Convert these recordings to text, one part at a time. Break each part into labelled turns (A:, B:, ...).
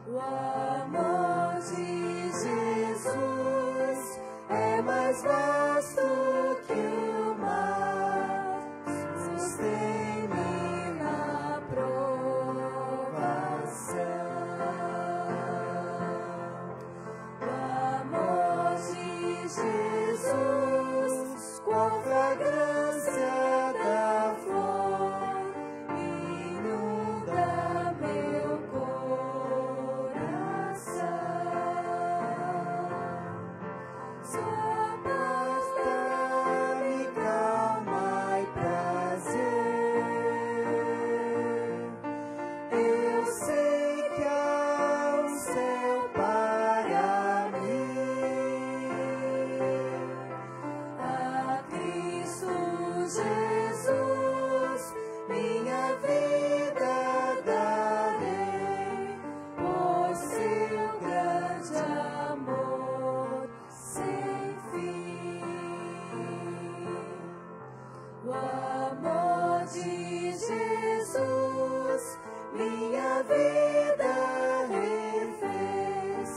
A: O amor de Jesus é mais vasto que o mar, sustém-me na provação. O amor de Jesus, qual fragrância da flor, inunda meu coração. Sua paz dá-me calma e prazer. Eu sei que há um céu para mim. A Cristo Jesus, minha vida darei, por seu grande amor sem fim. O amor de Jesus, minha vida refez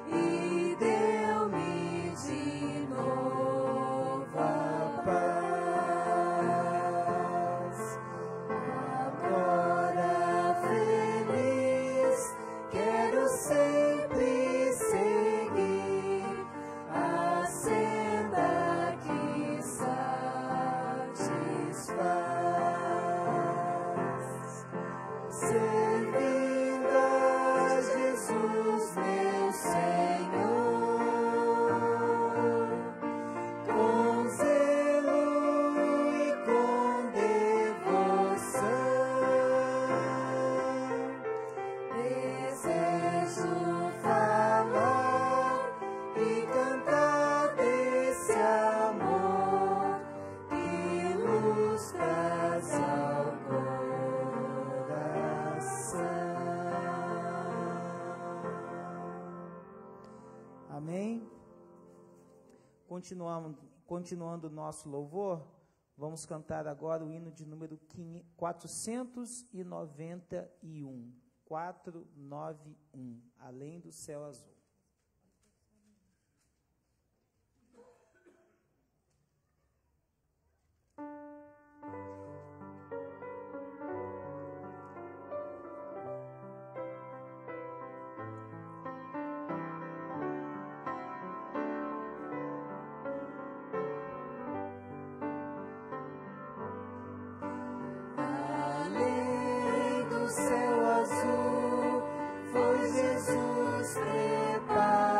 A: e deu-me de nova paz. Agora feliz, quero sempre seguir a senda que satisfaz, servindo a Jesus meu Senhor, com zelo e com devoção. Desejo falar e cantar desse amor que luz traz ao coração. Amém? Continuando o nosso louvor, vamos cantar agora o hino de número 491. 491, Além do Céu Azul. Além do céu azul, foi Jesus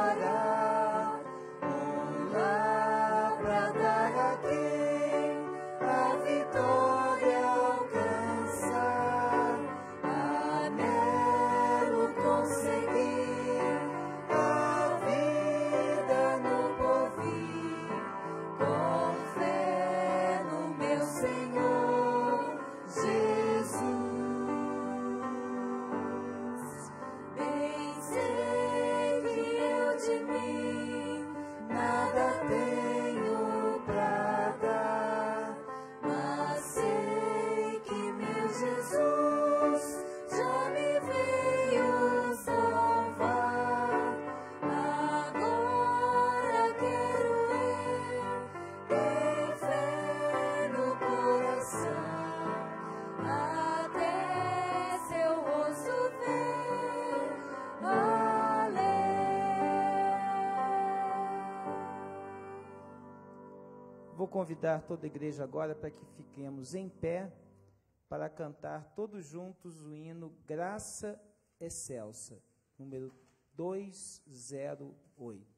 A: preparar um lar pra dar a quem a vitória alcançar. Anelo conseguir a vida no porvir, com fé no meu Senhor Jesus. Bem sei que eu de mim nada tenho pra dar, mas sei que meu Jesus já me veio salvar. Agora quero eu ter fé no coração, até seu rosto ver. Vou convidar toda a igreja agora para que fiquemos em pé para cantar todos juntos o hino Graça Excelsa, número 208.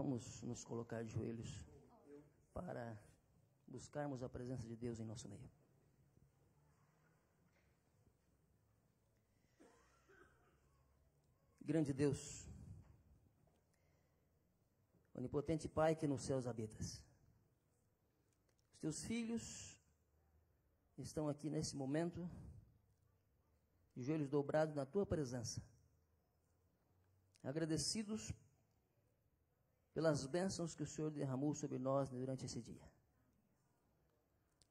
B: Vamos nos colocar de joelhos para buscarmos a presença de Deus em nosso meio. Grande Deus, onipotente Pai que nos céus habitas, os teus filhos estão aqui nesse momento, de joelhos dobrados na tua presença, agradecidos pelas bênçãos que o Senhor derramou sobre nós durante esse dia.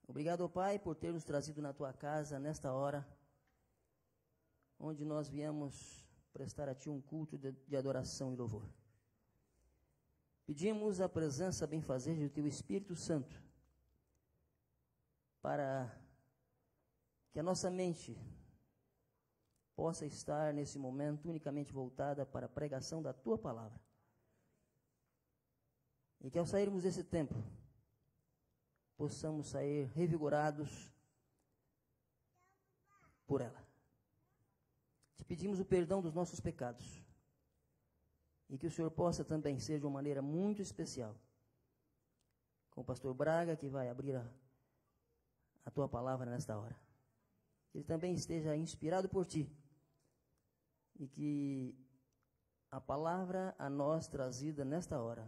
B: Obrigado, Pai, por ter nos trazido na tua casa nesta hora, onde nós viemos prestar a ti um culto de adoração e louvor. Pedimos a presença benfazeja do teu Espírito Santo, para que a nossa mente possa estar nesse momento unicamente voltada para a pregação da tua palavra. E que ao sairmos desse tempo, possamos sair revigorados por ela. Te pedimos o perdão dos nossos pecados. E que o Senhor possa também ser de uma maneira muito especial com o pastor Braga, que vai abrir a tua palavra nesta hora. Que ele também esteja inspirado por ti. E que a palavra a nós trazida nesta hora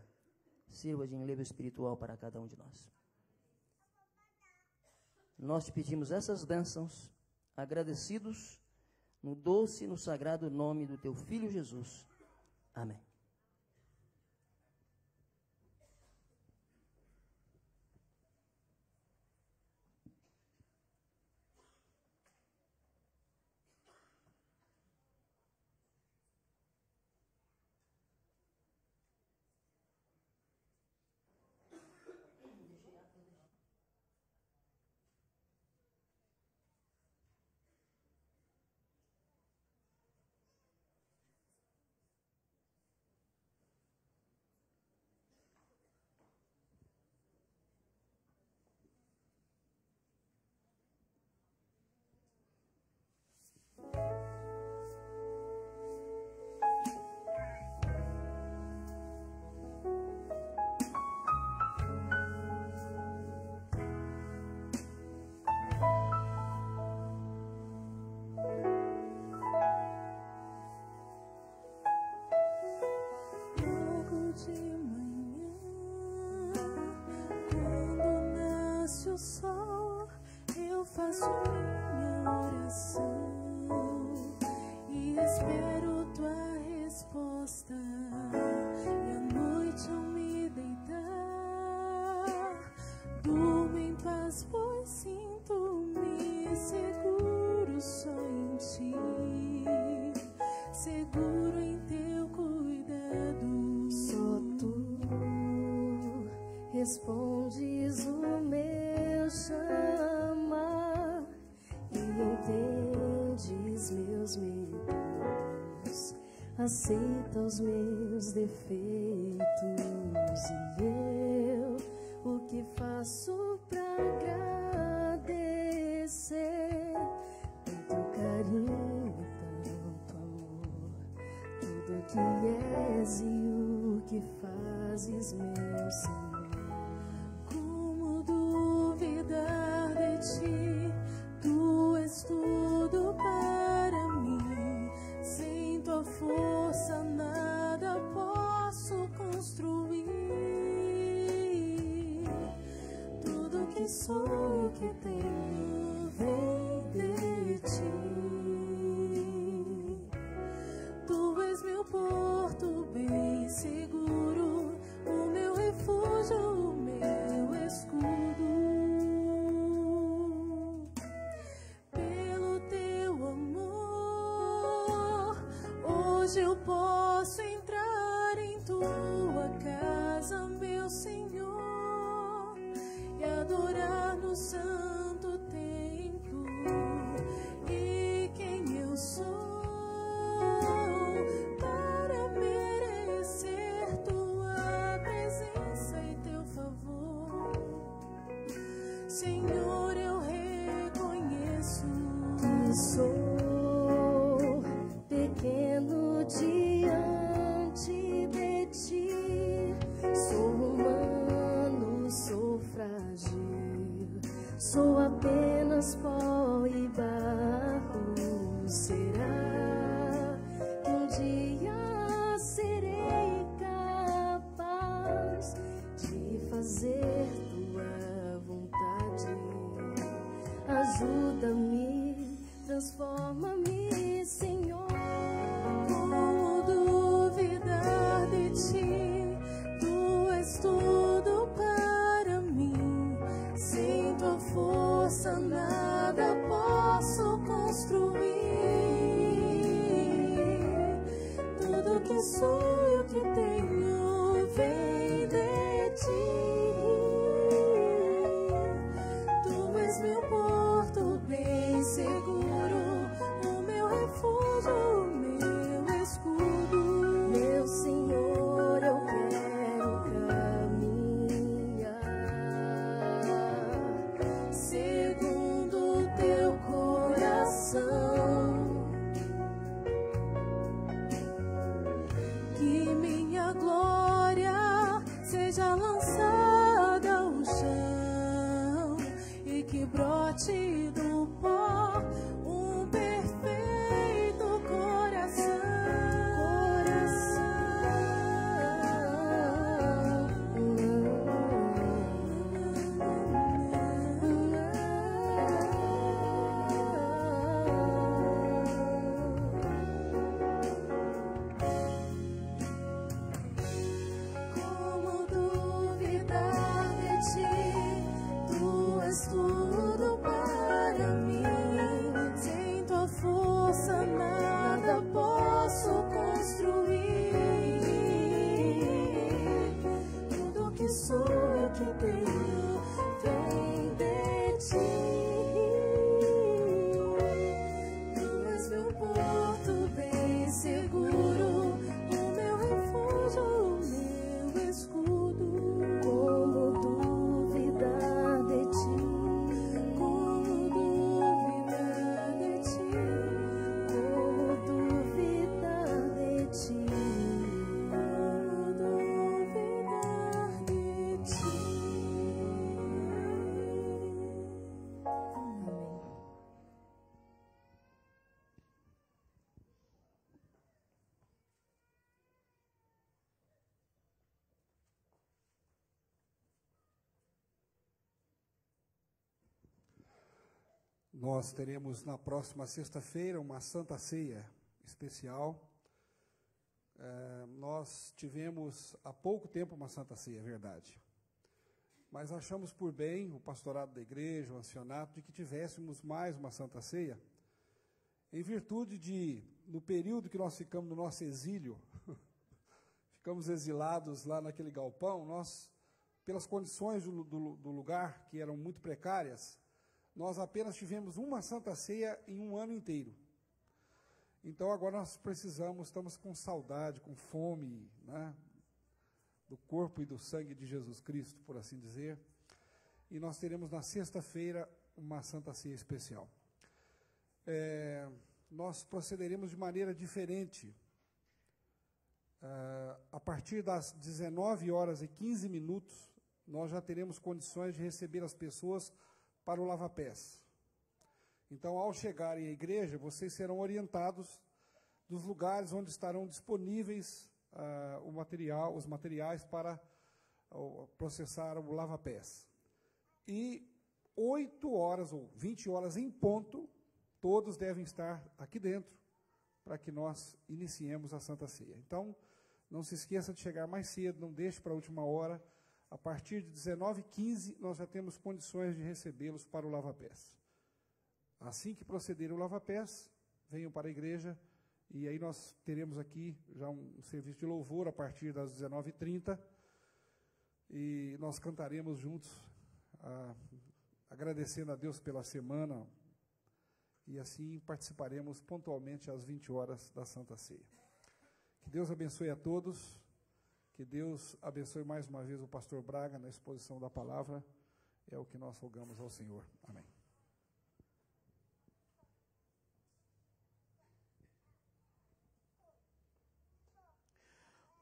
B: sirva de enlevo espiritual para cada um de nós. Nós te pedimos essas bênçãos, agradecidos no doce e no sagrado nome do teu Filho Jesus. Amém.
C: O sol, eu faço minha oração e espero tua resposta. E à noite ao me deitar, durmo em paz, pois sinto-me seguro só em ti, seguro em teu cuidado. Só tu respondes o meu chamar e entendes meus medos, aceita os meus defeitos. E eu, o que faço pra agradecer tanto carinho, tanto amor, tudo que és e o que fazes, meu Senhor. Duvidar de ti, tu és tudo para mim. Sem tua força nada posso construir. Tudo que sou e que tenho vem de ti. Tu és meu porto bem seguro, o meu refúgio, o meu escudo. Hoje eu posso entrar em tua casa, meu Senhor, e adorar no santo templo. E quem eu sou para merecer tua presença e teu favor, Senhor, eu reconheço que sou pequeno diante de ti, Sou apenas pó e barro. Será que um dia serei capaz de fazer tua vontade? Ajuda-me, transforma-me, Senhor. Como duvidar de ti? Tu és tudo para mim. Sem tua força nada posso construir. Tudo que sou eu que tenho vem de ti. Tu és meu porto bem seguro, o meu refúgio, o meu escudo. Meu Senhor, eu quero caminhar segundo o teu coração. Que minha glória seja lançada ao chão e que brote do pó um perfeito coração. Como duvidar de ti? Tu és tudo para mim. Sem tua força nada posso construir. Tudo que sou eu que tenho vem de ti. Tu és meu porto bem seguro, o meu refúgio, o meu escudo. Como duvidar de ti? Como duvidar de ti? Como duvidar de ti? Como duvidar de ti? Amém.
D: Nós teremos na próxima sexta-feira uma Santa Ceia especial. Nós tivemos há pouco tempo uma Santa Ceia, é verdade. Mas achamos por bem, o pastorado da igreja, o ancianato, de que tivéssemos mais uma Santa Ceia, em virtude de, no período que nós ficamos no nosso exílio, ficamos exilados lá naquele galpão, nós, pelas condições do lugar, que eram muito precárias, nós apenas tivemos uma Santa Ceia em um ano inteiro. Então agora nós estamos com saudade, com fome, né, do corpo e do sangue de Jesus Cristo, por assim dizer. E nós teremos na sexta-feira uma Santa Ceia especial. Nós procederemos de maneira diferente. A partir das 19h15, nós já teremos condições de receber as pessoas para o lava-pés. Então, ao chegarem à igreja, vocês serão orientados dos lugares onde estarão disponíveis os materiais para processar o lava-pés. E 8 horas ou 20 horas em ponto, todos devem estar aqui dentro para que nós iniciemos a Santa Ceia. Então, não se esqueça de chegar mais cedo, não deixe para a última hora. A partir de 19h15, nós já temos condições de recebê-los para o lava-pés. Assim que proceder o lava-pés, venham para a igreja, e aí nós teremos aqui já um serviço de louvor a partir das 19h30, e nós cantaremos juntos, agradecendo a Deus pela semana, e assim participaremos pontualmente às 20 horas da Santa Ceia. Que Deus abençoe a todos. Que Deus abençoe mais uma vez o pastor Braga na exposição da palavra. É o que nós rogamos ao Senhor. Amém.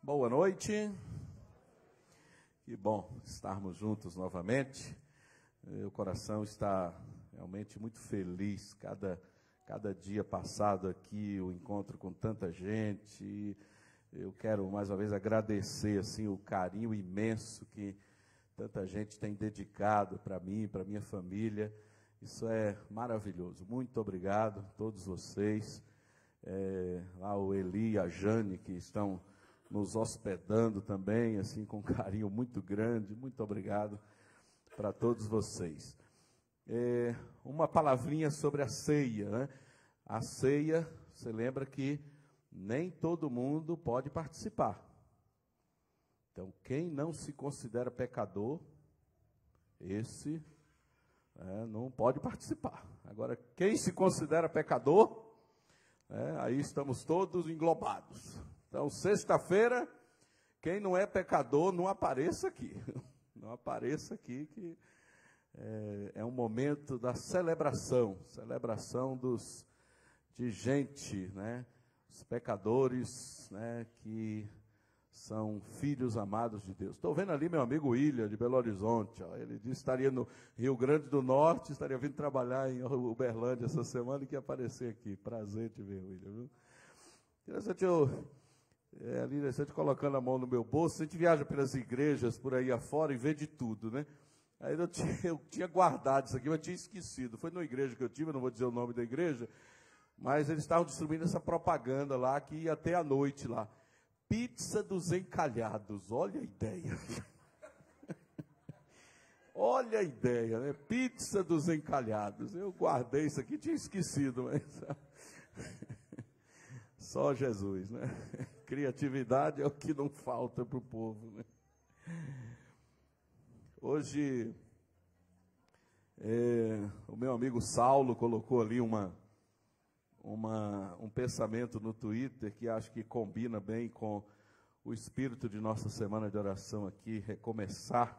E: Boa noite. Que bom estarmos juntos novamente O coração está realmente muito feliz. Cada dia passado aqui, o encontro com tanta gente. E eu quero mais uma vez agradecer assim, o carinho imenso que tanta gente tem dedicado para mim, para minha família. Isso é maravilhoso. Muito obrigado a todos vocês. Lá o Eli e a Jane, que estão nos hospedando também, assim, com um carinho muito grande. Muito obrigado para todos vocês. Uma palavrinha sobre a ceia, né? A ceia, você lembra que nem todo mundo pode participar. Então, quem não se considera pecador, esse não pode participar. Agora, quem se considera pecador, aí estamos todos englobados. Então, sexta-feira, quem não é pecador, não apareça aqui. Não apareça aqui, que é um momento da celebração de gente, né? Os pecadores, né, que são filhos amados de Deus. Estou vendo ali meu amigo William, de Belo Horizonte. Ó, ele disse que estaria no Rio Grande do Norte, estaria vindo trabalhar em Uberlândia essa semana e que ia aparecer aqui. Prazer te ver, William. Viu? Interessante interessante colocando a mão no meu bolso. A gente viaja pelas igrejas por aí afora e vê de tudo, né? Aí eu tinha guardado isso aqui, mas tinha esquecido. Foi numa igreja que eu tive, eu não vou dizer o nome da igreja, mas eles estavam distribuindo essa propaganda lá, que ia até a noite lá. Pizza dos encalhados, olha a ideia. Olha a ideia, né? Pizza dos encalhados. Eu guardei isso aqui, tinha esquecido, mas só Jesus, né? Criatividade é o que não falta para o povo, né? Hoje, o meu amigo Saulo colocou ali um pensamento no Twitter que acho que combina bem com o espírito de nossa semana de oração aqui, recomeçar.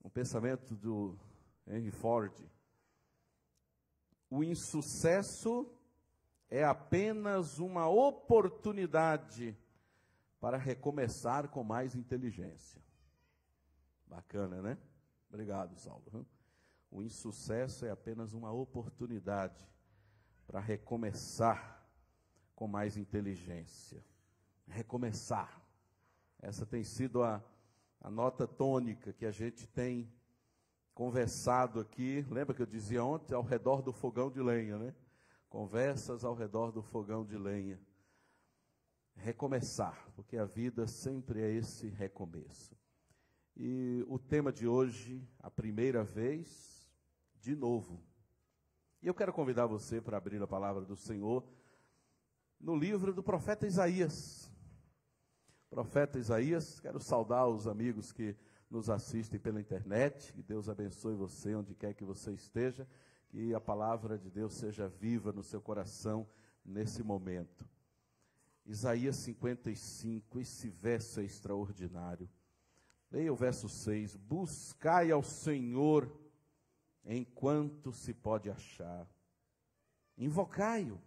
E: Um pensamento do Henry Ford. O insucesso é apenas uma oportunidade para recomeçar com mais inteligência. Bacana, né? Obrigado, Saulo. O insucesso é apenas uma oportunidade para recomeçar com mais inteligência. Recomeçar. Essa tem sido a nota tônica que a gente tem conversado aqui. Lembra que eu dizia ontem? Ao redor do fogão de lenha, né? Conversas ao redor do fogão de lenha. Recomeçar, porque a vida sempre é esse recomeço. E o tema de hoje, a primeira vez, de novo. E eu quero convidar você para abrir a palavra do Senhor no livro do profeta Isaías. Profeta Isaías, quero saudar os amigos que nos assistem pela internet, que Deus abençoe você onde quer que você esteja, que a palavra de Deus seja viva no seu coração nesse momento. Isaías 55, esse verso é extraordinário. Leia o verso 6, buscai ao Senhor enquanto se pode achar, invocai-o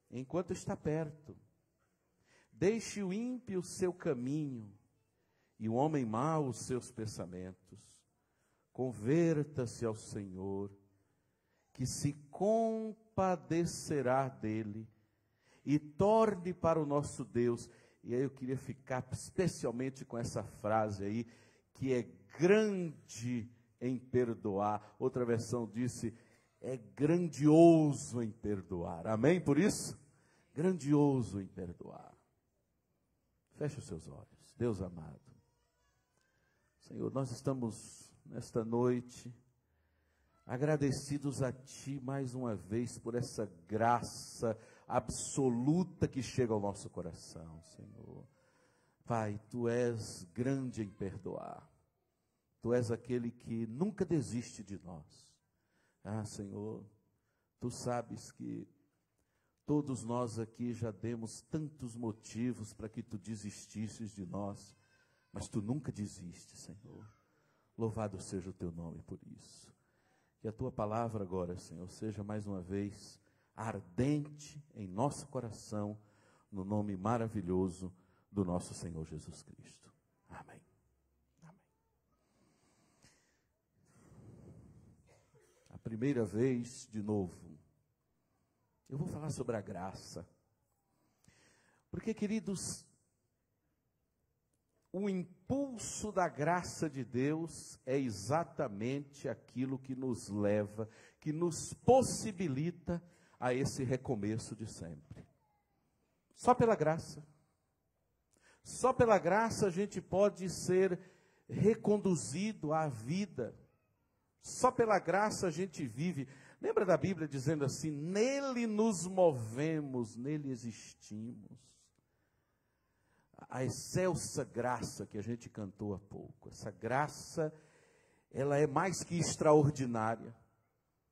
E: enquanto está perto. Deixe o ímpio o seu caminho e o homem mau os seus pensamentos. Converta-se ao Senhor, que se compadecerá dele, e torne para o nosso Deus. E aí eu queria ficar especialmente com essa frase aí, que é grande em perdoar. Outra versão disse, é grandioso em perdoar. Amém por isso? Grandioso em perdoar. Feche os seus olhos. Deus amado. Senhor, nós estamos nesta noite agradecidos a Ti mais uma vez por essa graça absoluta que chega ao nosso coração, Senhor. Pai, Tu és grande em perdoar. Tu és aquele que nunca desiste de nós. Ah, Senhor, Tu sabes que todos nós aqui já demos tantos motivos para que Tu desistisses de nós, mas Tu nunca desistes, Senhor. Louvado seja o Teu nome por isso. Que a Tua palavra agora, Senhor, seja mais uma vez ardente em nosso coração, no nome maravilhoso do nosso Senhor Jesus Cristo. Amém. Amém. primeira vez de novo, eu vou falar sobre a graça. Porque, queridos, o impulso da graça de Deus é exatamente aquilo que nos leva, que nos possibilita a esse recomeço de sempre. Só pela graça. Só pela graça a gente pode ser reconduzido à vida. Só pela graça a gente vive. Lembra da Bíblia dizendo assim: nele nos movemos, nele existimos. A excelsa graça que a gente cantou há pouco, essa graça, ela é mais que extraordinária.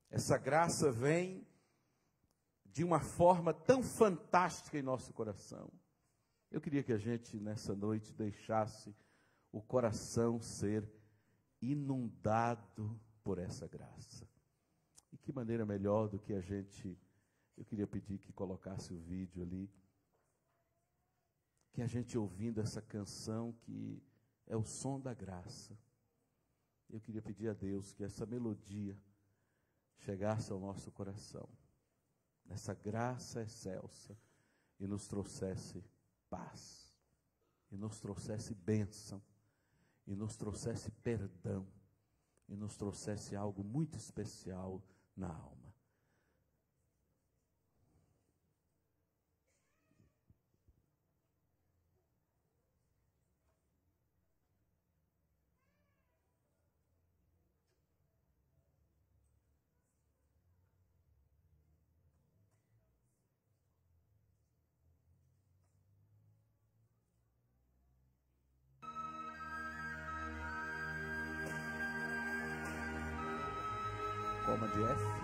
E: Essa graça vem de uma forma tão fantástica em nosso coração. Eu queria que a gente, nessa noite, deixasse o coração ser inundado por essa graça. E que maneira melhor do que a gente... Eu queria pedir que colocasse o vídeo ali, que a gente ouvindo essa canção que é o som da graça. Eu queria pedir a Deus que essa melodia chegasse ao nosso coração, nessa graça excelsa, e nos trouxesse paz, e nos trouxesse bênção, e nos trouxesse perdão, e nos trouxesse algo muito especial na alma. Coma de F.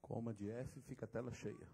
E: Coma de F, fica a tela cheia.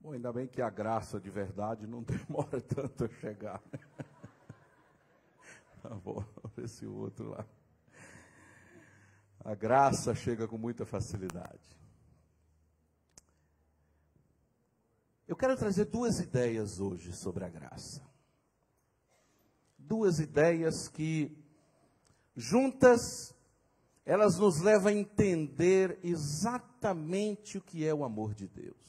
E: Bom, ainda bem que a graça de verdade não demora tanto a chegar. Tá bom, esse outro lá. A graça chega com muita facilidade. Eu quero trazer duas ideias hoje sobre a graça. Duas ideias que, juntas, elas nos levam a entender exatamente o que é o amor de Deus.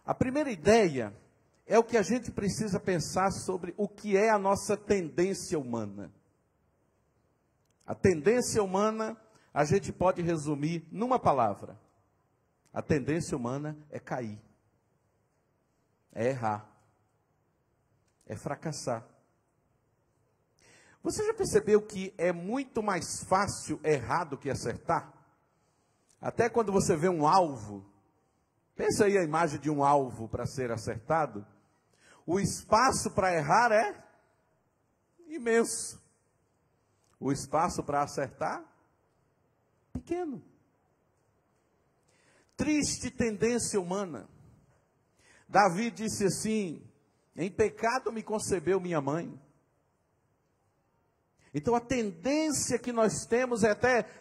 E: A primeira ideia é o que a gente precisa pensar sobre o que é a nossa tendência humana. A tendência humana, a gente pode resumir numa palavra. A tendência humana é cair, é errar, é fracassar. Você já percebeu que é muito mais fácil errar do que acertar? Até quando você vê um alvo, pensa aí a imagem de um alvo para ser acertado, o espaço para errar é imenso. O espaço para acertar, pequeno. Triste tendência humana. Davi disse assim: em pecado me concebeu minha mãe. Então a tendência que nós temos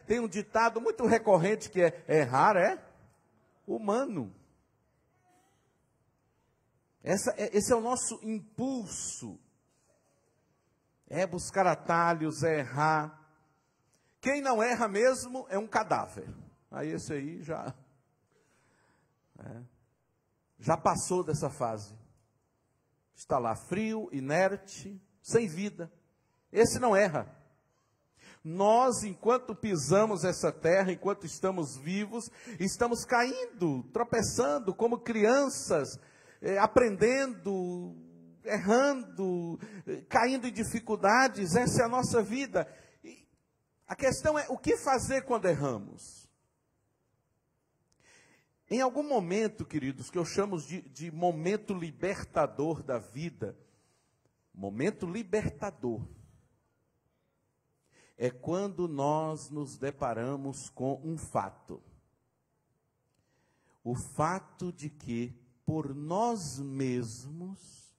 E: tem um ditado muito recorrente que é: errar é humano. Esse é o nosso impulso. É buscar atalhos, é errar. Quem não erra mesmo é um cadáver. Aí esse aí já passou dessa fase. Está lá frio, inerte, sem vida. Esse não erra. Nós, enquanto pisamos essa terra, enquanto estamos vivos, estamos caindo, tropeçando como crianças, aprendendo, errando, caindo em dificuldades. Essa é a nossa vida. E a questão é, o que fazer quando erramos? Em algum momento, queridos, que eu chamo de momento libertador da vida, momento libertador, é quando nós nos deparamos com um fato. O fato de que, por nós mesmos,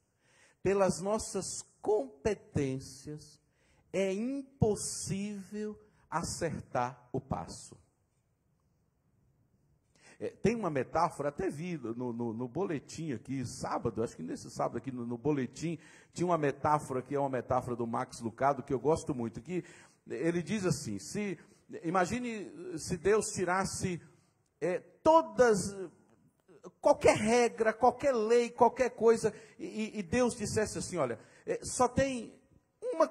E: pelas nossas competências, é impossível acertar o passo. Tem uma metáfora, até vi no boletim aqui, sábado, acho que nesse sábado aqui no boletim, tinha uma metáfora que é uma metáfora do Max Lucado, que eu gosto muito, que ele diz assim: imagine se Deus tirasse qualquer regra, qualquer lei, qualquer coisa, e Deus dissesse assim: olha, só tem uma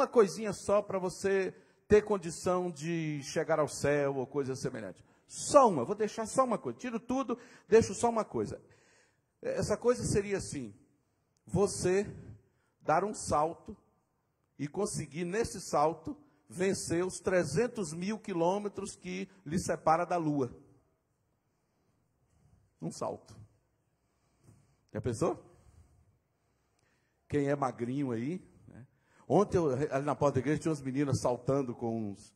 E: coisinha só para você ter condição de chegar ao céu ou coisa semelhante. Só uma, vou deixar só uma coisa, tiro tudo, deixo só uma coisa. Essa coisa seria assim: você dar um salto e conseguir nesse salto vencer os 300 mil quilômetros que lhe separa da Lua. Um salto. Já pensou? Quem é magrinho aí, né? Ontem, ali na porta da igreja, tinha umas meninas saltando com uns...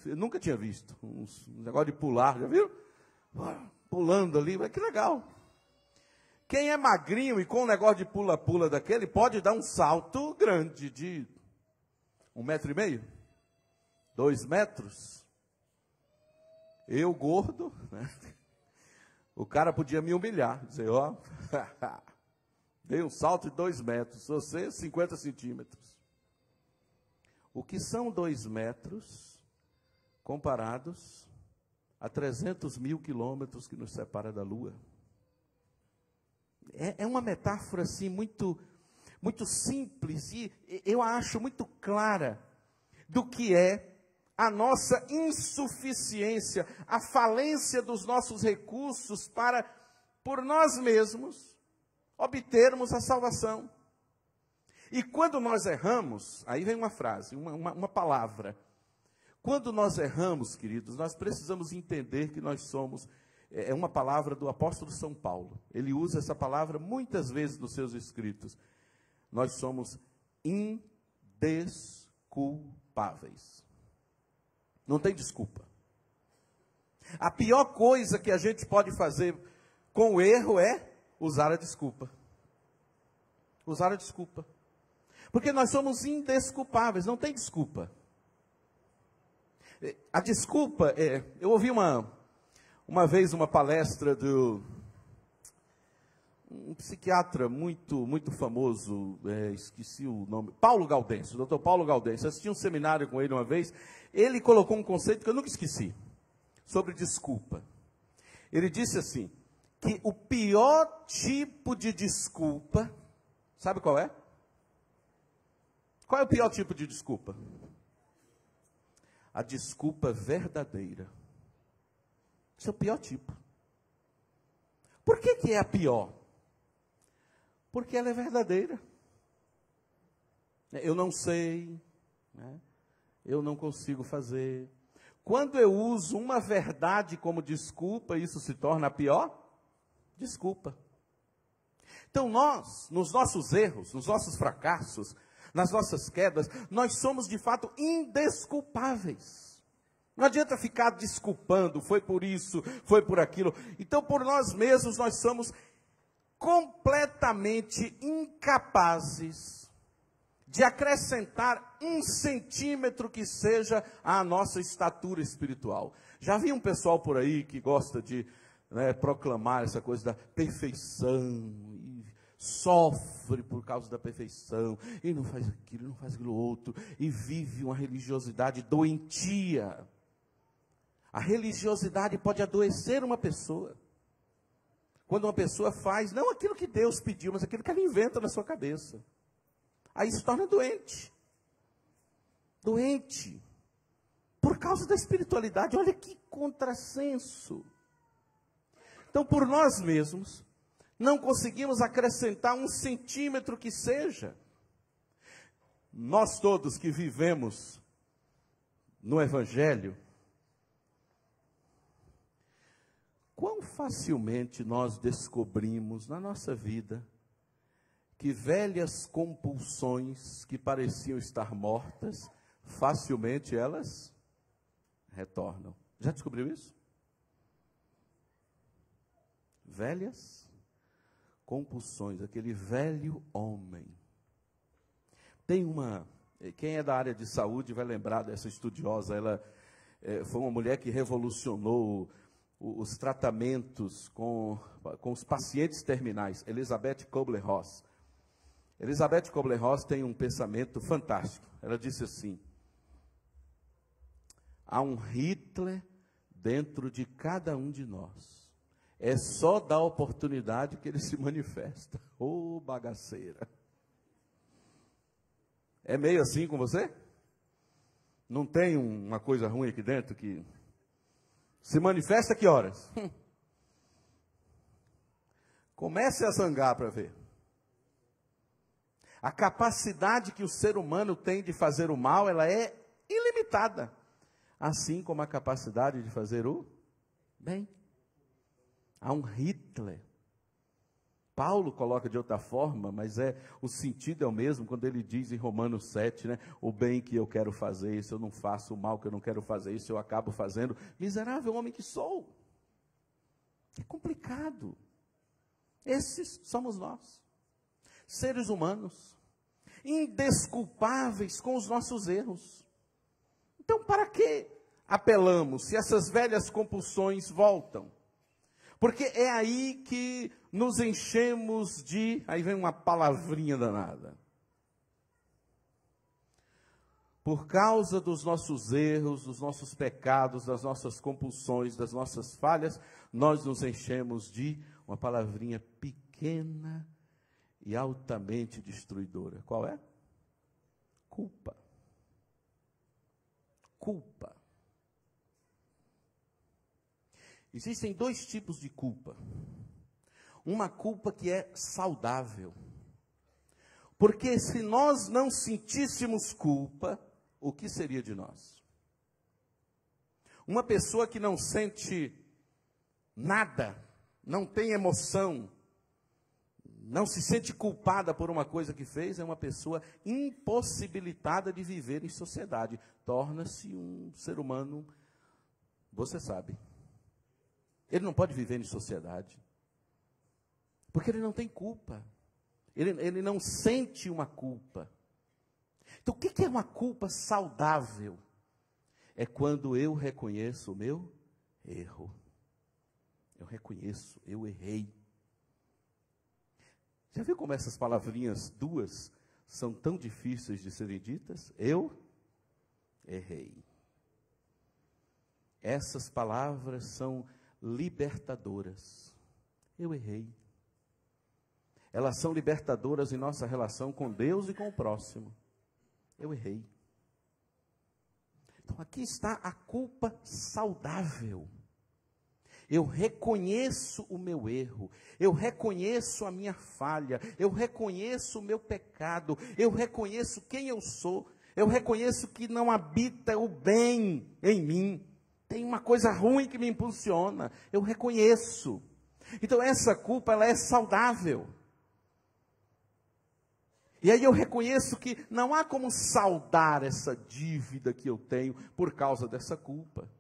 E: Eu nunca tinha visto. Um negócio de pular, já viram? Pulando ali, mas que legal. Quem é magrinho e com um negócio de pula-pula daquele, pode dar um salto grande de 1,5 metro? 2 metros? Eu, gordo, né? O cara podia me humilhar, dizer: ó, dei um salto de 2 metros, você 50 centímetros. O que são 2 metros comparados a 300 mil quilômetros que nos separa da Lua? É uma metáfora assim muito simples e eu acho muito clara do que é a nossa insuficiência, a falência dos nossos recursos para, por nós mesmos, obtermos a salvação. E quando nós erramos, aí vem uma frase, uma palavra. Quando nós erramos, queridos, nós precisamos entender que nós somos, é uma palavra do apóstolo São Paulo. Ele usa essa palavra muitas vezes nos seus escritos. Nós somos indesculpáveis. Não tem desculpa. A pior coisa que a gente pode fazer com o erro é usar a desculpa. Usar a desculpa. Porque nós somos indesculpáveis, não tem desculpa. A desculpa é... Eu ouvi uma vez uma palestra do um psiquiatra muito famoso, esqueci o nome, Paulo Gaudêncio, doutor Paulo Gaudêncio. Assisti um seminário com ele uma vez. Ele colocou um conceito que eu nunca esqueci, sobre desculpa. Ele disse assim, que o pior tipo de desculpa, sabe qual é? Qual é o pior tipo de desculpa? A desculpa verdadeira. Esse é o pior tipo. Por que é a pior? Porque ela é verdadeira. Eu não sei, né? Eu não consigo fazer. Quando eu uso uma verdade como desculpa, isso se torna a pior desculpa. Então nós, nos nossos erros, nos nossos fracassos, nas nossas quedas, nós somos de fato indesculpáveis. Não adianta ficar desculpando, foi por isso, foi por aquilo. Então por nós mesmos nós somos completamente incapazes de acrescentar 1 centímetro que seja à nossa estatura espiritual. Já vi um pessoal por aí que gosta de proclamar essa coisa da perfeição, e sofre por causa da perfeição, e não faz aquilo, não faz aquilo outro, e vive uma religiosidade doentia. A religiosidade pode adoecer uma pessoa. Quando uma pessoa faz, não aquilo que Deus pediu, mas aquilo que ela inventa na sua cabeça. Aí se torna doente. Doente. Por causa da espiritualidade. Olha que contrassenso. Então, por nós mesmos, não conseguimos acrescentar 1 centímetro que seja. Nós todos que vivemos no Evangelho, quão facilmente nós descobrimos na nossa vida que velhas compulsões que pareciam estar mortas, facilmente elas retornam. Já descobriu isso? Velhas compulsões, aquele velho homem. Tem quem é da área de saúde vai lembrar dessa estudiosa, ela foi uma mulher que revolucionou os tratamentos com os pacientes terminais, Elizabeth Kubler-Ross. Elizabeth Kubler-Ross tem um pensamento fantástico. Ela disse assim: há um Hitler dentro de cada um de nós. É só dar oportunidade que ele se manifesta. Ô, bagaceira. É meio assim com você? Não tem uma coisa ruim aqui dentro que se manifesta que horas? Comece a zangar para ver. A capacidade que o ser humano tem de fazer o mal, ela é ilimitada. Assim como a capacidade de fazer o bem. Há um Hitler. Paulo coloca de outra forma, mas o sentido é o mesmo quando ele diz em Romanos 7, né? O bem que eu quero fazer, isso eu não faço, o mal que eu não quero fazer, isso eu acabo fazendo. Miserável homem que sou. É complicado. Esses somos nós. Seres humanos, indesculpáveis com os nossos erros. Então, para que apelamos se essas velhas compulsões voltam? Porque é aí que nos enchemos de... Aí vem uma palavrinha danada. Por causa dos nossos erros, dos nossos pecados, das nossas compulsões, das nossas falhas, nós nos enchemos de uma palavrinha pequena e altamente destruidora. Qual é? Culpa. Culpa. Existem 2 tipos de culpa. Uma culpa que é saudável. Porque se nós não sentíssemos culpa, o que seria de nós? Uma pessoa que não sente nada, não tem emoção, não se sente culpada por uma coisa que fez, é uma pessoa impossibilitada de viver em sociedade. Torna-se um ser humano, você sabe. Ele não pode viver em sociedade. Porque ele não tem culpa. Ele não sente uma culpa. Então, o que é uma culpa saudável? É quando eu reconheço o meu erro. Eu reconheço, eu errei. Já viu como essas palavrinhas duas são tão difíceis de serem ditas? Eu errei. Essas palavras são libertadoras. Eu errei. Elas são libertadoras em nossa relação com Deus e com o próximo. Eu errei. Então aqui está a culpa saudável. Eu reconheço o meu erro, eu reconheço a minha falha, eu reconheço o meu pecado, eu reconheço quem eu sou, eu reconheço que não habita o bem em mim. Tem uma coisa ruim que me impulsiona, eu reconheço. Então essa culpa, ela é saudável. E aí eu reconheço que não há como saldar essa dívida que eu tenho por causa dessa culpa.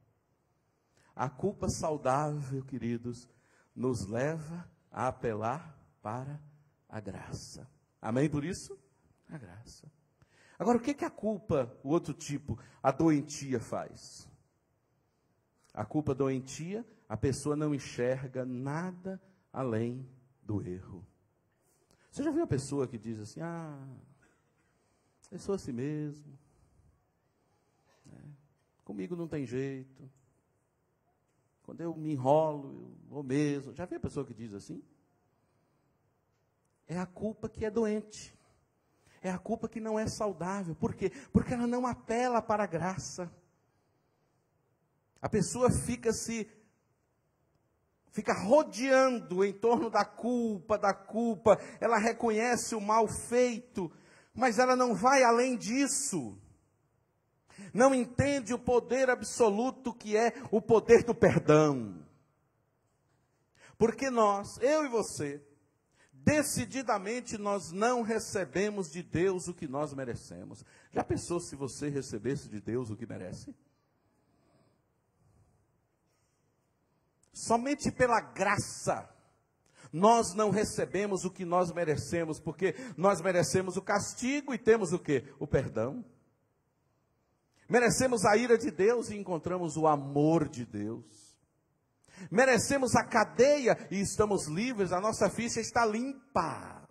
E: A culpa saudável, queridos, nos leva a apelar para a graça. Amém por isso? A graça. Agora, o que a culpa, o outro tipo, a doentia faz? A culpa doentia, a pessoa não enxerga nada além do erro. Você já viu a pessoa que diz assim, eu sou assim mesmo, comigo não tem jeito, quando eu me enrolo, eu vou mesmo. Já viu a pessoa que diz assim? É a culpa que é doente, é a culpa que não é saudável. Por quê? Porque ela não apela para a graça. A pessoa fica rodeando em torno da culpa, ela reconhece o mal feito, mas ela não vai além disso. Não entende o poder absoluto que é o poder do perdão. Porque nós, eu e você, decididamente nós não recebemos de Deus o que nós merecemos. Já pensou se você recebesse de Deus o que merece? Somente pela graça, nós não recebemos o que nós merecemos, porque nós merecemos o castigo e temos o quê? O perdão. Merecemos a ira de Deus e encontramos o amor de Deus. Merecemos a cadeia e estamos livres, a nossa ficha está limpa.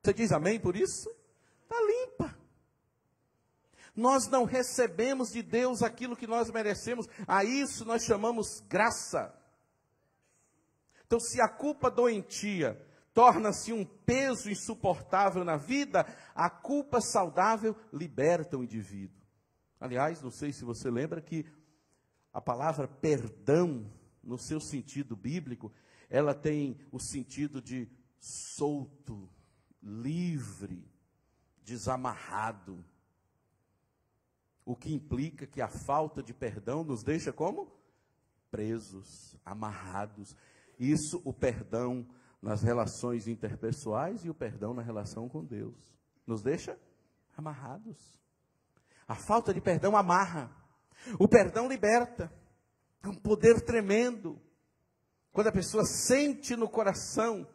E: Você diz amém por isso? Está limpa. Nós não recebemos de Deus aquilo que nós merecemos. A isso nós chamamos graça. Então, se a culpa doentia torna-se um peso insuportável na vida, a culpa saudável liberta o indivíduo. Aliás, não sei se você lembra que a palavra perdão, no seu sentido bíblico, ela tem o sentido de solto, livre, desamarrado. O que implica que a falta de perdão nos deixa como? Presos, amarrados. Isso, o perdão nas relações interpessoais e o perdão na relação com Deus. Nos deixa amarrados. A falta de perdão amarra. O perdão liberta. É um poder tremendo. Quando a pessoa sente no coração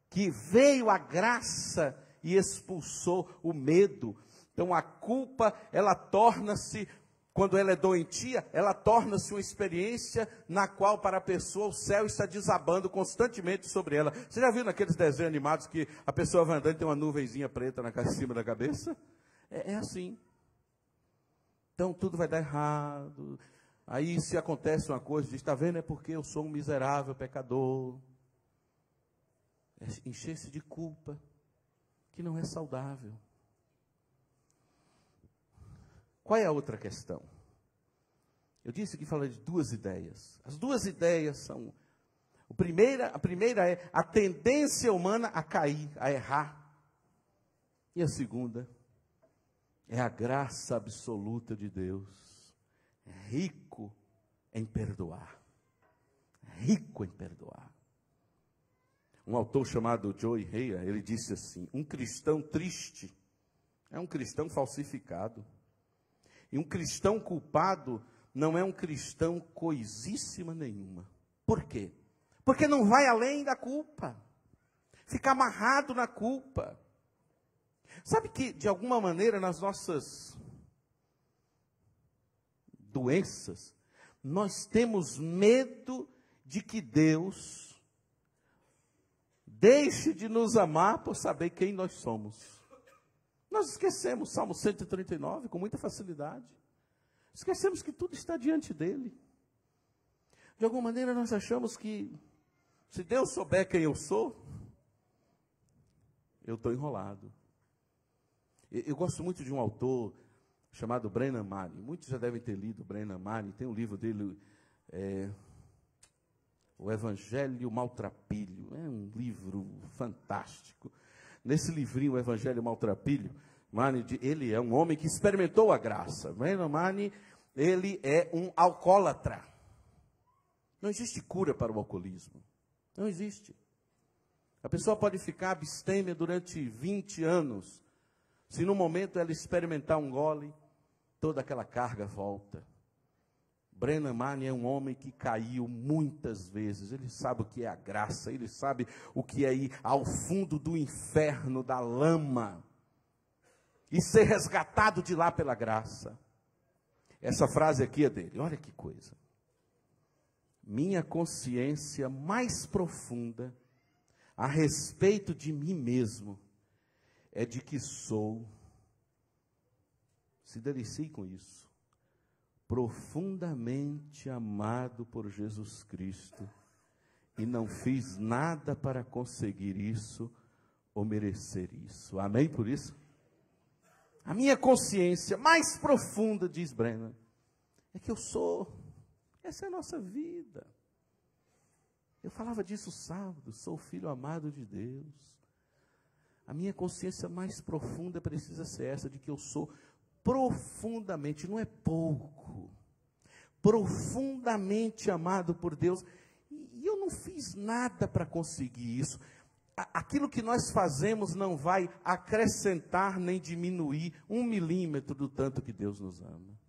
E: que veio a graça e expulsou o medo. Então a culpa, ela torna-se, quando ela é doentia, ela torna-se uma experiência na qual para a pessoa o céu está desabando constantemente sobre ela. Você já viu naqueles desenhos animados que a pessoa vai andando e tem uma nuvenzinha preta em cima da cabeça? É assim. Então tudo vai dar errado. Aí se acontece uma coisa, diz, está vendo, é porque eu sou um miserável pecador. É encher-se de culpa, que não é saudável. Qual é a outra questão? Eu disse que falei de duas ideias. As duas ideias são... A primeira é a tendência humana a cair, a errar. E a segunda é a graça absoluta de Deus. É rico em perdoar. É rico em perdoar. Um autor chamado Joy Reia, ele disse assim, um cristão triste é um cristão falsificado. E um cristão culpado não é um cristão coisíssima nenhuma. Por quê? Porque não vai além da culpa. ficar amarrado na culpa. Sabe que, de alguma maneira, nas nossas doenças, nós temos medo de que Deus deixe de nos amar por saber quem nós somos. Nós esquecemos Salmo 139 com muita facilidade. Esquecemos que tudo está diante dele. De alguma maneira nós achamos que se Deus souber quem eu sou, eu estou enrolado. Eu gosto muito de um autor chamado Brennan Manning. Muitos já devem ter lido Brennan Manning. Tem um livro dele, O Evangelho Maltrapilho. É um livro fantástico. Nesse livrinho, O Evangelho Maltrapilho, Manning, ele é um homem que experimentou a graça. Brennan Manning, ele é um alcoólatra. Não existe cura para o alcoolismo. Não existe. A pessoa pode ficar abstêmia durante 20 anos. Se no momento ela experimentar um gole, toda aquela carga volta. Brennan Manning é um homem que caiu muitas vezes. Ele sabe o que é a graça. Ele sabe o que é ir ao fundo do inferno, da lama. E ser resgatado de lá pela graça. Essa frase aqui é dele. Olha que coisa. Minha consciência mais profunda a respeito de mim mesmo é de que sou, se delicie com isso, profundamente amado por Jesus Cristo e não fiz nada para conseguir isso ou merecer isso. Amém por isso? A minha consciência mais profunda, diz Brennan, é que eu sou. Essa é a nossa vida. Eu falava disso sábado, sou filho amado de Deus. A minha consciência mais profunda precisa ser essa, de que eu sou profundamente, não é pouco, profundamente amado por Deus. E eu não fiz nada para conseguir isso. Aquilo que nós fazemos não vai acrescentar nem diminuir 1 milímetro do tanto que Deus nos ama.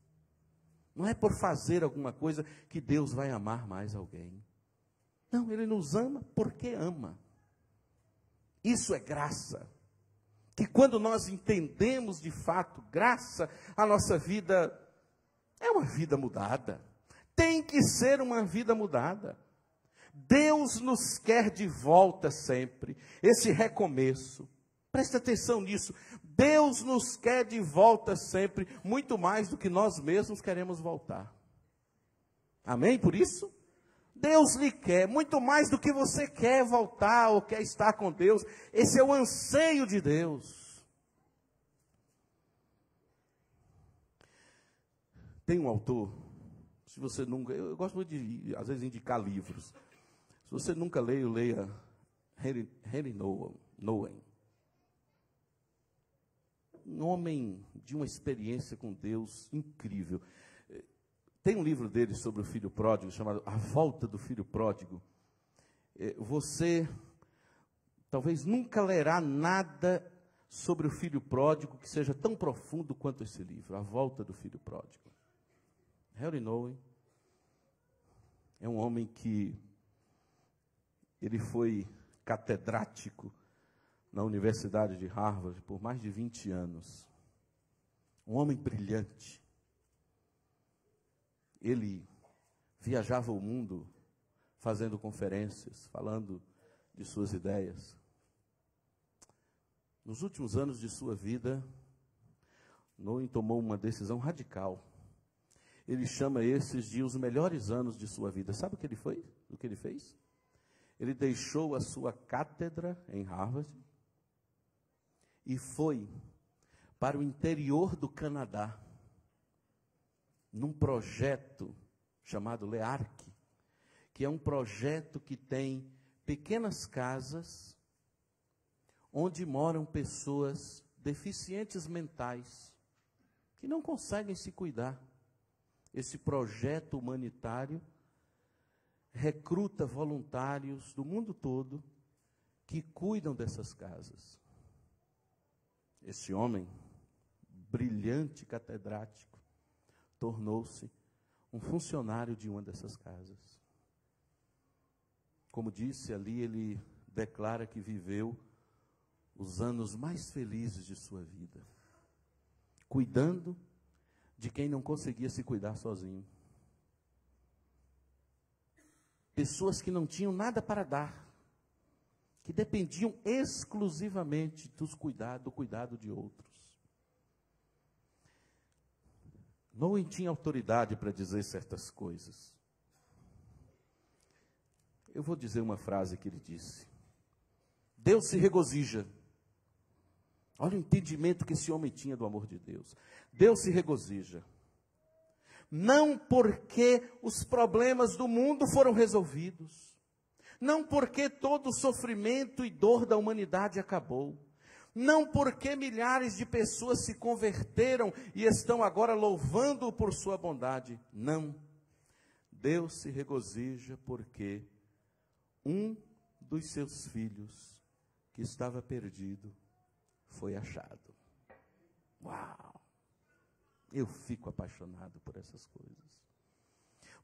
E: Não é por fazer alguma coisa que Deus vai amar mais alguém. Não, Ele nos ama porque ama. Isso é graça. Que quando nós entendemos de fato graça, a nossa vida é uma vida mudada. Tem que ser uma vida mudada. Deus nos quer de volta sempre. Esse recomeço. Presta atenção nisso. Deus nos quer de volta sempre, muito mais do que nós mesmos queremos voltar. Amém? Por isso, Deus lhe quer, muito mais do que você quer voltar ou quer estar com Deus. Esse é o anseio de Deus. Tem um autor, se você nunca, eu gosto muito de, às vezes, indicar livros. Se você nunca leu, leia Henry Nouwen. Um homem de uma experiência com Deus incrível. Tem um livro dele sobre o filho pródigo, chamado A Volta do Filho Pródigo. Você talvez nunca lerá nada sobre o filho pródigo que seja tão profundo quanto esse livro, A Volta do Filho Pródigo. Henry Nouwen é um homem que ele foi catedrático na Universidade de Harvard por mais de 20 anos. Um homem brilhante. Ele viajava o mundo fazendo conferências, falando de suas ideias. Nos últimos anos de sua vida, Nouwen tomou uma decisão radical. Ele chama esses de os melhores anos de sua vida. Sabe o que ele foi? O que ele fez? Ele deixou a sua cátedra em Harvard e foi para o interior do Canadá, num projeto chamado LEARC, que é um projeto que tem pequenas casas onde moram pessoas deficientes mentais que não conseguem se cuidar. Esse projeto humanitário recruta voluntários do mundo todo que cuidam dessas casas. Esse homem, brilhante catedrático, tornou-se um funcionário de uma dessas casas. Como disse ali, ele declara que viveu os anos mais felizes de sua vida, cuidando de quem não conseguia se cuidar sozinho. Pessoas que não tinham nada para dar, que dependiam exclusivamente do cuidado de outros. Noé tinha autoridade para dizer certas coisas. Eu vou dizer uma frase que ele disse. Deus se regozija. Olha o entendimento que esse homem tinha do amor de Deus. Deus se regozija. Não porque os problemas do mundo foram resolvidos. Não porque todo o sofrimento e dor da humanidade acabou. Não porque milhares de pessoas se converteram e estão agora louvando-o por sua bondade. Não. Deus se regozija porque um dos seus filhos que estava perdido foi achado. Uau! Eu fico apaixonado por essas coisas.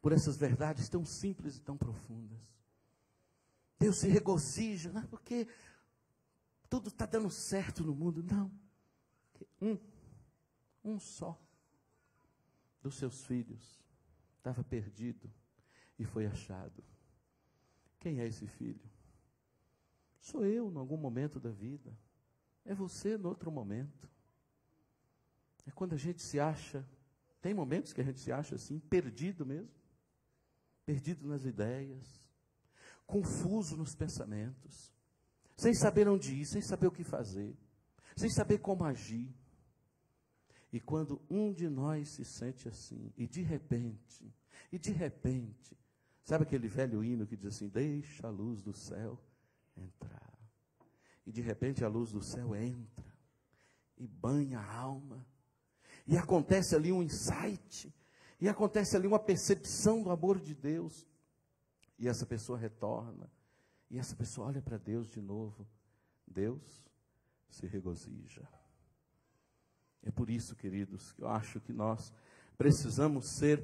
E: Por essas verdades tão simples e tão profundas. Deus se regozija, não é porque tudo está dando certo no mundo, não. Um só dos seus filhos estava perdido e foi achado. Quem é esse filho? Sou eu, em algum momento da vida. É você, em outro momento. É quando a gente se acha, tem momentos que a gente se acha assim, perdido mesmo. Perdido nas ideias, confuso nos pensamentos, sem saber onde ir, sem saber o que fazer, sem saber como agir. E quando um de nós se sente assim, e de repente, sabe aquele velho hino que diz assim, deixa a luz do céu entrar. E de repente a luz do céu entra, e banha a alma, e acontece ali um insight, e acontece ali uma percepção do amor de Deus, e essa pessoa retorna, e essa pessoa olha para Deus de novo. Deus se regozija. É por isso, queridos, que eu acho que nós precisamos ser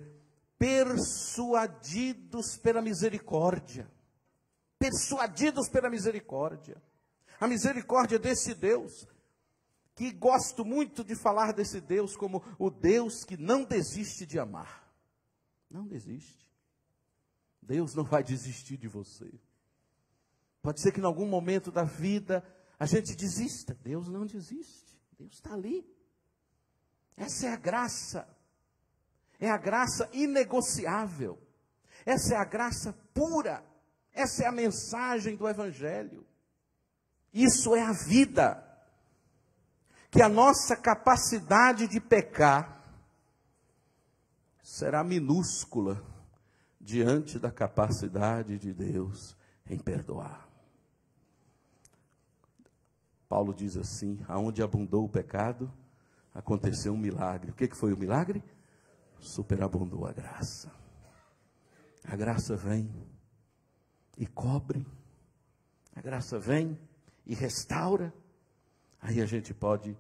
E: persuadidos pela misericórdia. Persuadidos pela misericórdia. A misericórdia desse Deus, que gosto muito de falar desse Deus como o Deus que não desiste de amar. Não desiste. Deus não vai desistir de você. Pode ser que em algum momento da vida a gente desista. Deus não desiste. Deus está ali. Essa é a graça. É a graça inegociável. Essa é a graça pura. Essa é a mensagem do Evangelho. Isso é a vida. Que a nossa capacidade de pecar será minúscula diante da capacidade de Deus em perdoar. Paulo diz assim, aonde abundou o pecado, aconteceu um milagre. O que foi o milagre? Superabundou a graça. A graça vem e cobre. A graça vem e restaura. Aí a gente pode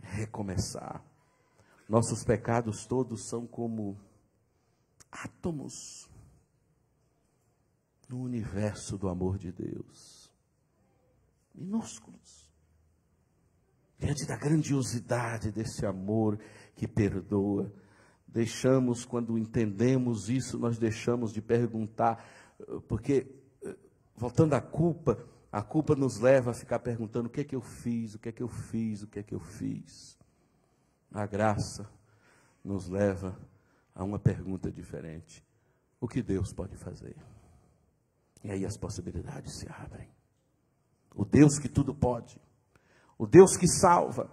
E: recomeçar. Nossos pecados todos são como átomos no universo do amor de Deus. Minúsculos. Diante da grandiosidade desse amor que perdoa, quando entendemos isso, nós deixamos de perguntar, porque, voltando à culpa nos leva a ficar perguntando, o que é que eu fiz, o que é que eu fiz, o que é que eu fiz. A graça nos leva a uma pergunta diferente. O que Deus pode fazer? E aí as possibilidades se abrem. O Deus que tudo pode. O Deus que salva.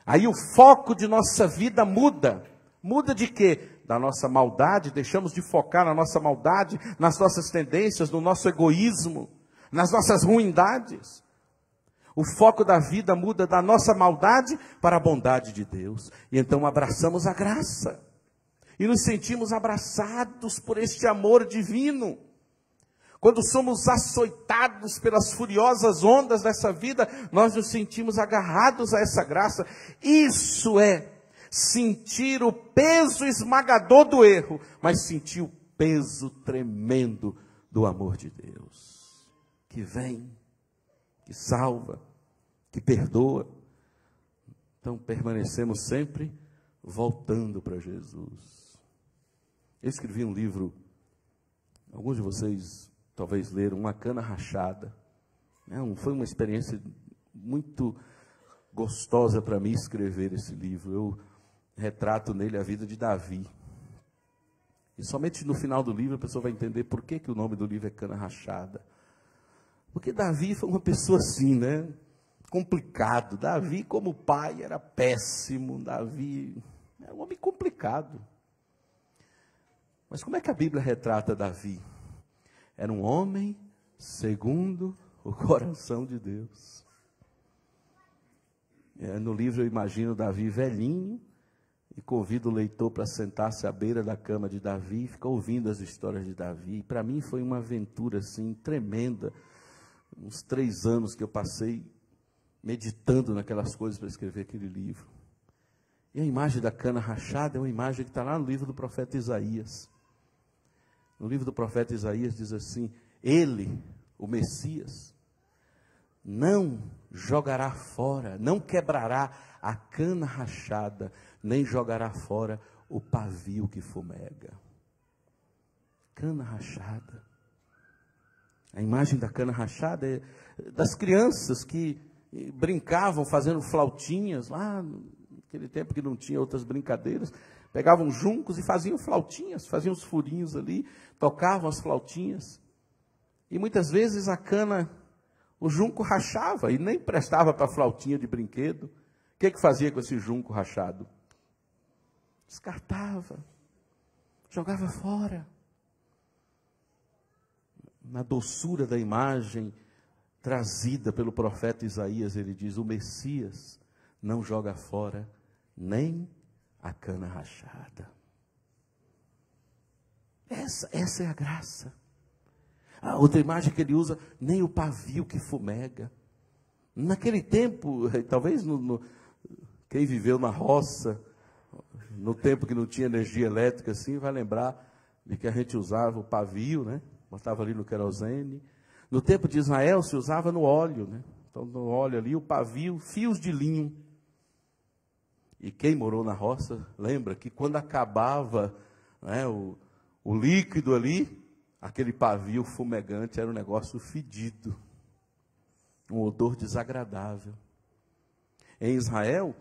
E: Aí o foco de nossa vida muda. Muda de quê? Da nossa maldade. Deixamos de focar na nossa maldade, nas nossas tendências, no nosso egoísmo, nas nossas ruindades. O foco da vida muda da nossa maldade para a bondade de Deus. E então abraçamos a graça. E nos sentimos abraçados por este amor divino. Quando somos açoitados pelas furiosas ondas dessa vida, nós nos sentimos agarrados a essa graça. Isso é sentir o peso esmagador do erro, mas sentir o peso tremendo do amor de Deus, que vem que salva, que perdoa. Então permanecemos sempre voltando para Jesus. Eu escrevi um livro, alguns de vocês talvez leram, Uma Cana Rachada. Foi uma experiência muito gostosa para mim escrever esse livro. Eu retrato nele a vida de Davi. E somente no final do livro a pessoa vai entender por que o nome do livro é Cana Rachada. Porque Davi foi uma pessoa assim, né? Complicado. Davi, como pai, era péssimo. Davi era um homem complicado. Mas como é que a Bíblia retrata Davi? Era um homem segundo o coração de Deus. No livro eu imagino Davi velhinho, e convido o leitor para sentar-se à beira da cama de Davi e ficar ouvindo as histórias de Davi. Para mim foi uma aventura assim tremenda. Uns 3 anos que eu passei meditando naquelas coisas para escrever aquele livro. E a imagem da cana rachada é uma imagem que está lá no livro do profeta Isaías. No livro do profeta Isaías diz assim: ele, o Messias, não jogará fora, não quebrará a cana rachada, nem jogará fora o pavio que fumega. Cana rachada. A imagem da cana rachada é das crianças que brincavam fazendo flautinhas, lá naquele tempo que não tinha outras brincadeiras, pegavam juncos e faziam flautinhas, faziam os furinhos ali, tocavam as flautinhas. E muitas vezes a cana, o junco rachava e nem prestava para flautinha de brinquedo. O que fazia com esse junco rachado? Descartava, jogava fora. Na doçura da imagem trazida pelo profeta Isaías, ele diz: o Messias não joga fora nem a cana rachada. Essa é a graça. A outra imagem que ele usa, nem o pavio que fumega. Naquele tempo, talvez quem viveu na roça, no tempo que não tinha energia elétrica assim, vai lembrar de que a gente usava o pavio, né? Botava ali no querosene. No tempo de Israel se usava no óleo, né? Então no óleo ali, o pavio, fios de linho. E quem morou na roça, lembra que quando acabava, né, o líquido ali, aquele pavio fumegante era um negócio fedido. Um odor desagradável. Em Israel,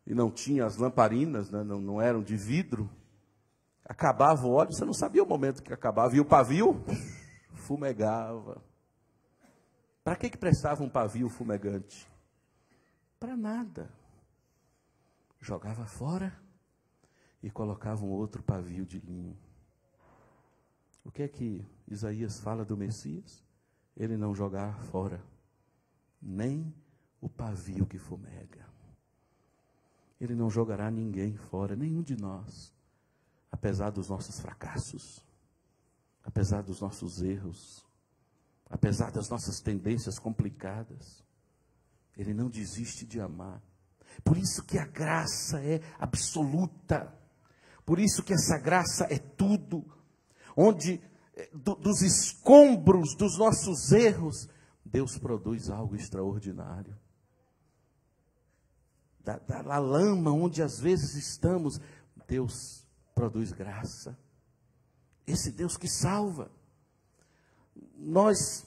E: e não tinha as lamparinas, né, não eram de vidro, acabava o óleo, você não sabia o momento que acabava, e o pavio fumegava. Para que prestava um pavio fumegante? Para nada. Jogava fora e colocava um outro pavio de linho. O que é que Isaías fala do Messias? Ele não jogará fora nem o pavio que fumega. Ele não jogará ninguém fora, nenhum de nós, apesar dos nossos fracassos, apesar dos nossos erros, apesar das nossas tendências complicadas. Ele não desiste de amar. Por isso que a graça é absoluta. Por isso que essa graça é tudo. Onde dos escombros dos nossos erros, Deus produz algo extraordinário. Da lama onde às vezes estamos, Deus produz graça. Esse Deus que salva. Nós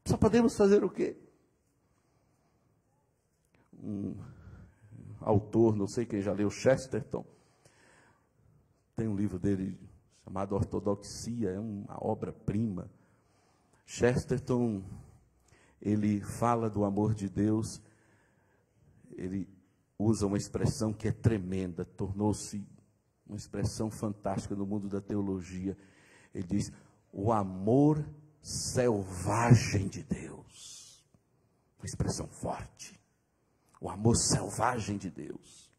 E: só podemos fazer o quê? Um autor, não sei quem já leu, Chesterton, tem um livro dele chamado Ortodoxia, é uma obra-prima. Chesterton, ele fala do amor de Deus, ele usa uma expressão que é tremenda, tornou-se uma expressão fantástica no mundo da teologia. Ele diz: o amor selvagem de Deus. Uma expressão forte. O amor selvagem de Deus.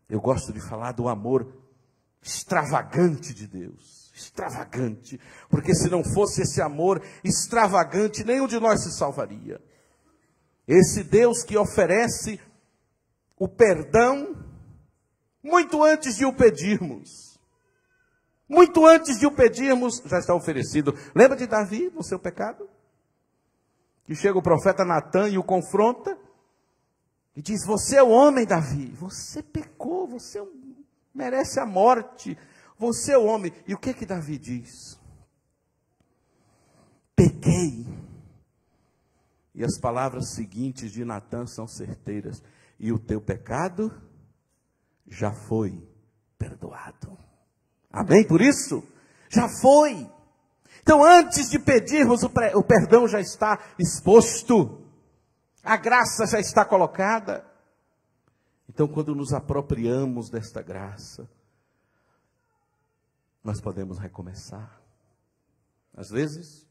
E: Eu gosto de falar do amor extravagante de Deus. Extravagante. Porque se não fosse esse amor extravagante, nenhum de nós se salvaria. Esse Deus que oferece o perdão muito antes de o pedirmos. Muito antes de o pedirmos, já está oferecido. Lembra de Davi no seu pecado? que chega o profeta Natan e o confronta, e diz: você é o homem, Davi, você pecou, você merece a morte, você é o homem. E o que Davi diz? Pequei. E as palavras seguintes de Natan são certeiras: e o teu pecado já foi perdoado. Amém? Por isso, já foi. Então, antes de pedirmos, o perdão já está exposto. A graça já está colocada. Então, quando nos apropriamos desta graça, nós podemos recomeçar. Às vezes,